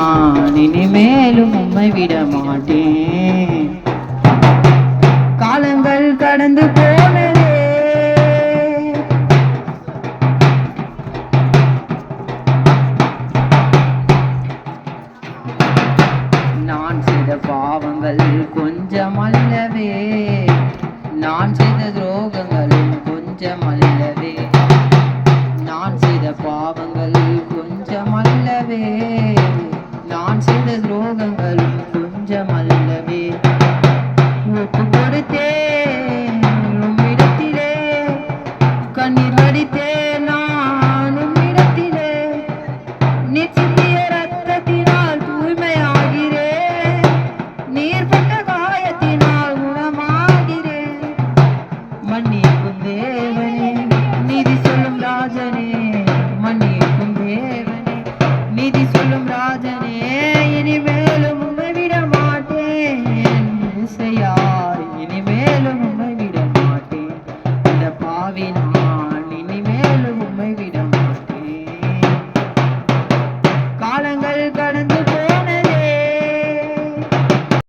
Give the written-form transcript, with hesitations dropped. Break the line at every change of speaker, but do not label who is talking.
நான் இனிமேலும் உம்மை விட மாட்டேன். காலங்கள் கடந்து போனதே, நான் செய்த பாவங்கள் கொஞ்சம் அல்லவே, நான் செய்த துரோகங்களும் கொஞ்சம் அல்லவே, நான் செய்த பாவங்கள் கொஞ்சம் அல்லவே, நான் செய்த துரோகங்களும் கொஞ்சம் அல்லவே. ஒப்பு கொடுத்தேன் உம்மிடத்திலே, கண்ணீர் வடித்தேன் நான் உம்மிடத்திலே, நித்திய ரத்தத்தினால் தூய்மையாகிறேன், நீர் பட்ட காயத்தினால் குணமாகிறேன். மன்னிக்கும் தேவனே நீதி சொல்லும் ராஜனே, மன்னிக்கும் தேவனே நீதி சொல்லும் ராஜனே, இனிமேலும் உம்மை விட மாட்டேன். இனிமேலும் உம்மை விட மாட்டேன். இந்த பாவி